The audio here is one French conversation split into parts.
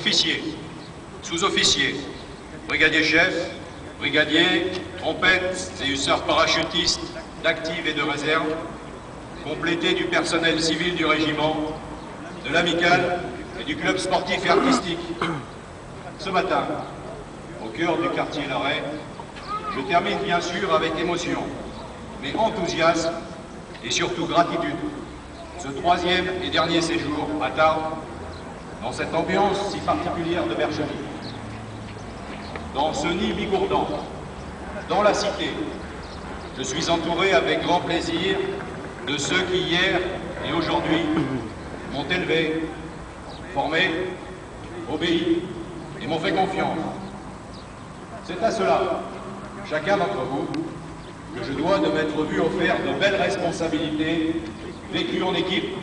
officiers, sous-officiers, brigadiers-chefs, brigadiers, trompettes et hussards parachutistes d'active et de réserve, complétés du personnel civil du régiment, de l'amicale et du club sportif et artistique. Ce matin, au cœur du quartier Larrey, je termine bien sûr avec émotion, mais enthousiasme et surtout gratitude. Ce troisième et dernier séjour à Tarbes, dans cette ambiance si particulière de Bercheny, dans ce nid bigourdant, dans la cité, je suis entouré avec grand plaisir de ceux qui hier et aujourd'hui m'ont élevé, formé, obéi et m'ont fait confiance. C'est à cela, chacun d'entre vous, que je dois de m'être vu offert de belles responsabilités vécues en équipe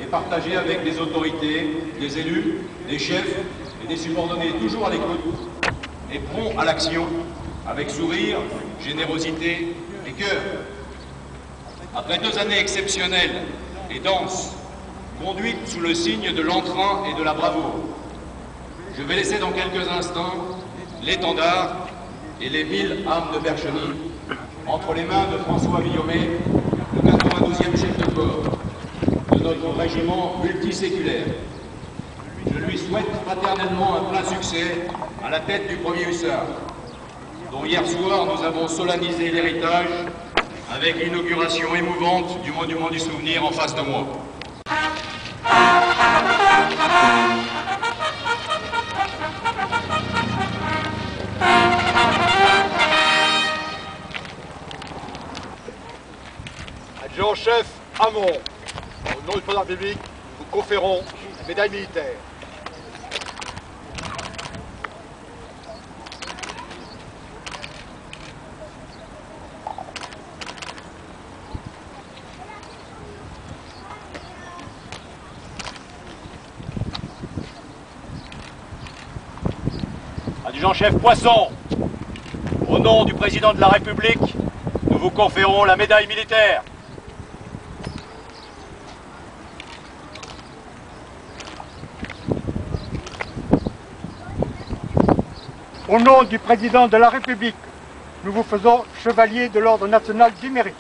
et partagées avec des autorités, des élus, des chefs et des subordonnés toujours à l'écoute et prompts à l'action, avec sourire, générosité et cœur. Après 2 années exceptionnelles et denses, conduites sous le signe de l'entrain et de la bravoure, je vais laisser dans quelques instants l'étendard et les 1000 âmes de Bercheny entre les mains de François Villaumet, le 92e chef de corps de notre régiment multiséculaire. Je lui souhaite fraternellement un plein succès à la tête du 1er hussard, dont hier soir nous avons solennisé l'héritage avec l'inauguration émouvante du monument du souvenir en face de moi. Adjudant-chef Hamon, au nom du président de la République, nous vous conférons la médaille militaire. Adjudant-chef Poisson, au nom du président de la République, nous vous conférons la médaille militaire. Au nom du président de la République, nous vous faisons chevalier de l'Ordre national du mérite.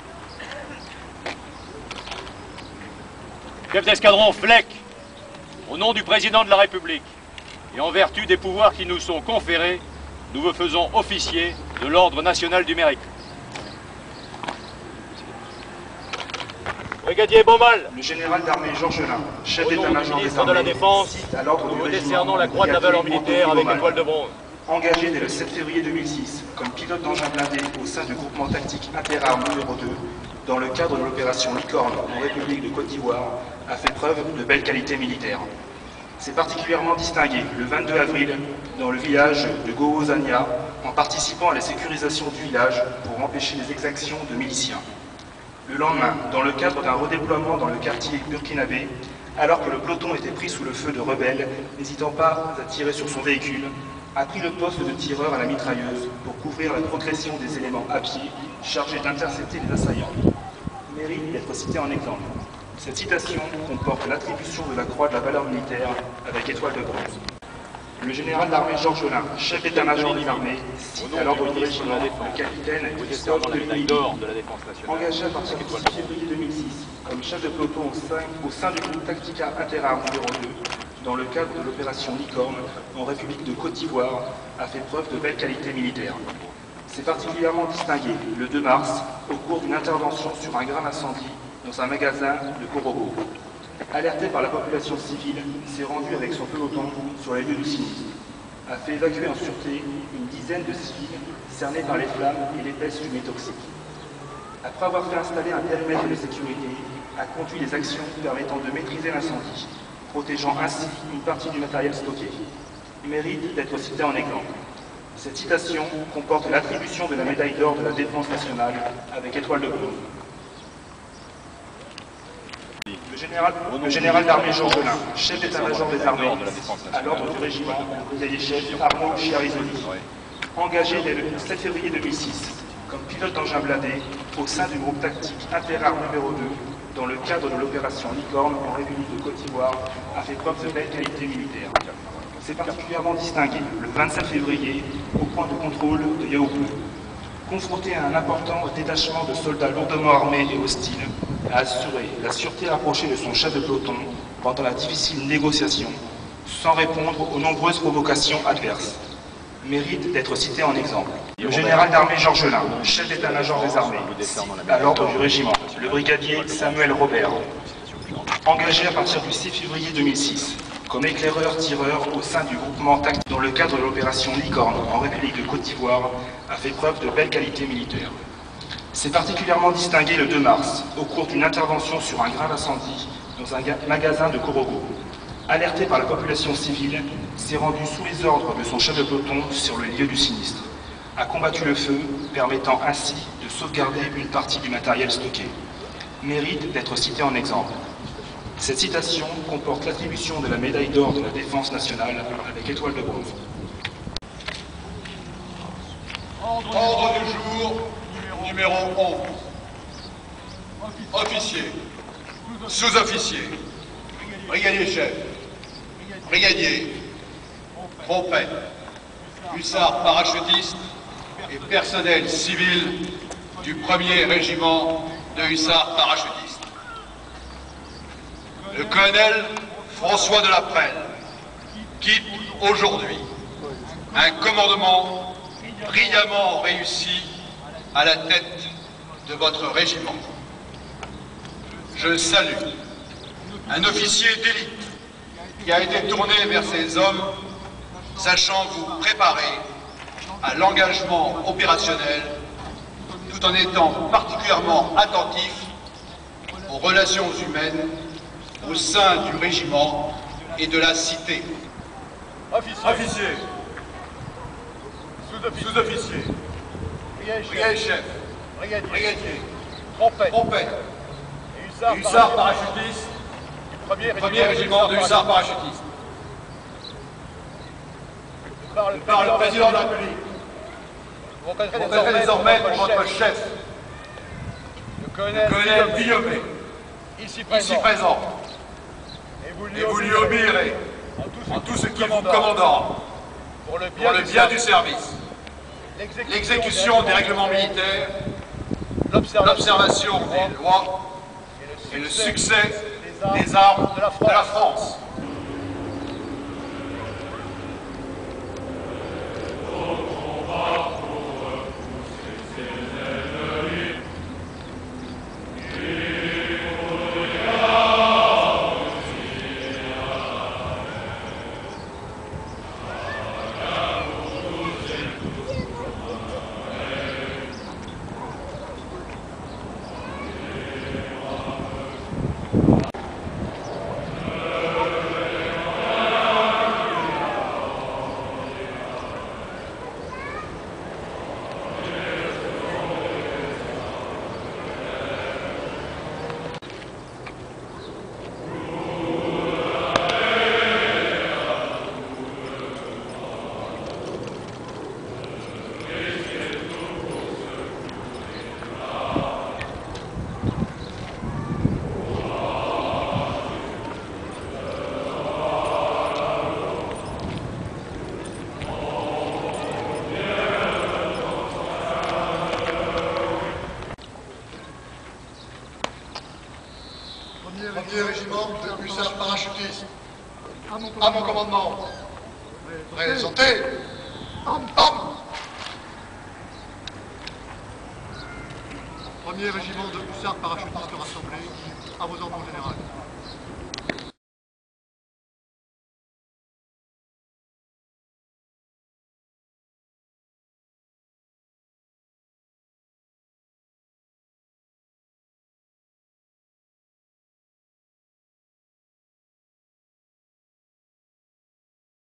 Chef d'escadron Fleck, au nom du président de la République, et en vertu des pouvoirs qui nous sont conférés, nous vous faisons officier de l'Ordre national du mérite. Brigadier Beaumal, le général d'armée Georges Lain, chef d'état-major des ministre de la Défense, à l'ordre nous du vous régiment décernons la croix de la valeur militaire avec étoile de bronze. Engagé dès le 7 février 2006 comme pilote d'engin blindé au sein du groupement tactique interarmes numéro 2, dans le cadre de l'opération Licorne en République de Côte d'Ivoire, a fait preuve de belles qualités militaires. C'est particulièrement distingué le 22 avril dans le village de Gohozania en participant à la sécurisation du village pour empêcher les exactions de miliciens. Le lendemain, dans le cadre d'un redéploiement dans le quartier burkinabé, alors que le peloton était pris sous le feu de rebelles, n'hésitant pas à tirer sur son véhicule, a pris le poste de tireur à la mitrailleuse pour couvrir la progression des éléments à pied chargés d'intercepter les assaillants. Mérite d'être cité en exemple. Cette citation comporte l'attribution de la croix de la valeur militaire avec étoile de bronze. Le général d'armée Georges Lain, chef d'état-major des armées, cite à l'ordre du régiment le capitaine Christophe Deligny, engagé à partir du 6 février 2006 comme chef de peloton au sein du groupe Tactica Interarmes numéro 2, dans le cadre de l'opération Licorne en République de Côte d'Ivoire, a fait preuve de belles qualités militaires. C'est particulièrement distingué le 2 mars au cours d'une intervention sur un grave incendie dans un magasin de Korogo. Alerté par la population civile, s'est rendu avec son peloton sur les lieux du sinistre, a fait évacuer en sûreté une dizaine de civils cernés par les flammes et l'épaisse fumée toxique. Après avoir fait installer un périmètre de sécurité, a conduit les actions permettant de maîtriser l'incendie, protégeant ainsi une partie du matériel stocké. Il mérite d'être cité en exemple. Cette citation comporte l'attribution de la médaille d'or de la Défense nationale avec étoile de bronze. Le général d'armée Georges Lain, chef d'état-major des armées, à l'ordre du régiment, brigadier-chef Arnaud Chiarizoli, engagé dès le 7 février 2006 comme pilote d'engin blindé au sein du groupe tactique interarmes numéro 2, dans le cadre de l'opération Licorne en République de Côte d'Ivoire, a fait preuve de belles qualités militaires. s'est particulièrement distingué le 27 février au point de contrôle de Yaoundé. Confronté à un important détachement de soldats lourdement armés et hostiles, a assuré la sûreté rapprochée de son chef de peloton pendant la difficile négociation, sans répondre aux nombreuses provocations adverses. Mérite d'être cité en exemple. Le général d'armée Georges Lain, chef d'état-major des armées, à l'ordre du régiment, le brigadier Samuel Robert, engagé à partir du 6 février 2006 comme éclaireur-tireur au sein du groupement tactique dans le cadre de l'opération Licorne en République de Côte d'Ivoire, a fait preuve de belles qualités militaires. S'est particulièrement distingué le 2 mars au cours d'une intervention sur un grave incendie dans un magasin de Korogo. Alerté par la population civile, s'est rendu sous les ordres de son chef de peloton sur le lieu du sinistre. A combattu le feu, permettant ainsi de sauvegarder une partie du matériel stocké. Mérite d'être cité en exemple. Cette citation comporte l'attribution de la médaille d'or de la défense nationale avec étoile de bronze. Ordre du jour, numéro 11. Officier, sous-officier, brigadier-chef, brigadier, trompette, hussards parachutistes et personnel civil du 1er régiment de hussards parachutistes. Le colonel François de la Prelle quitte aujourd'hui un commandement brillamment réussi à la tête de votre régiment. Je salue un officier d'élite qui a été tourné vers ces hommes, sachant vous préparer à l'engagement opérationnel tout en étant particulièrement attentif aux relations humaines au sein du régiment et de la cité. Officier, sous-officier, brigadier-chef, brigadier, trompette, et hussards parachutistes du 1er régiment de hussards parachutistes. Par le président de la République, vous reconnaîtrez désormais pour votre chef, le colonel Guillaumet, ici présent. Et vous lui obéirez en tout ce qui vous commandera pour le bien du service, l'exécution des règlements militaires, l'observation des lois et le succès des armes de la France. Premier régiment de hussards parachutistes. À mon commandement. Présenté. Armes. Premier régiment de hussards parachutistes rassemblés. À vos ordres, mon général.